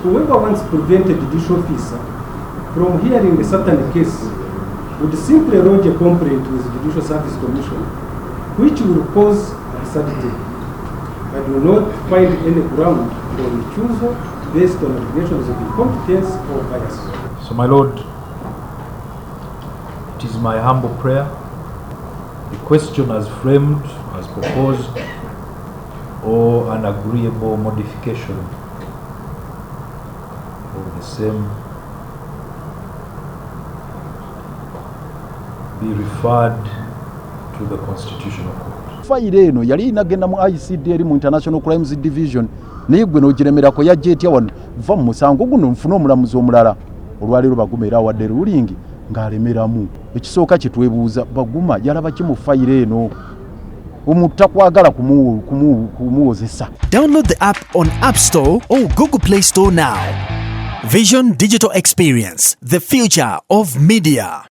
whoever once prevented the judicial officer from hearing a certain case would simply lodge a complaint with the Judicial Service Commission, which will cause absurdity. I do not find any ground for refusal based on allegations of incompetence or bias. So, my Lord, it is my humble prayer, the question as framed, as proposed, or an agreeable modification of the same be referred to the Constitutional Court. File eno yali inagenda mu ICD mu International Crimes Division naye gwe n'ogiremerako yajja etya wano va mu musango guno nfuna omulamuzi omulala olwaleero Baguma era awadde ruling ng'alemeramu. Ekisooka kitwebuuza Baguma yalaba ki mu file eno omutakwagala kumuwozesa. Download the app on App Store or Google Play Store now. Vision Digital Experience, the future of media.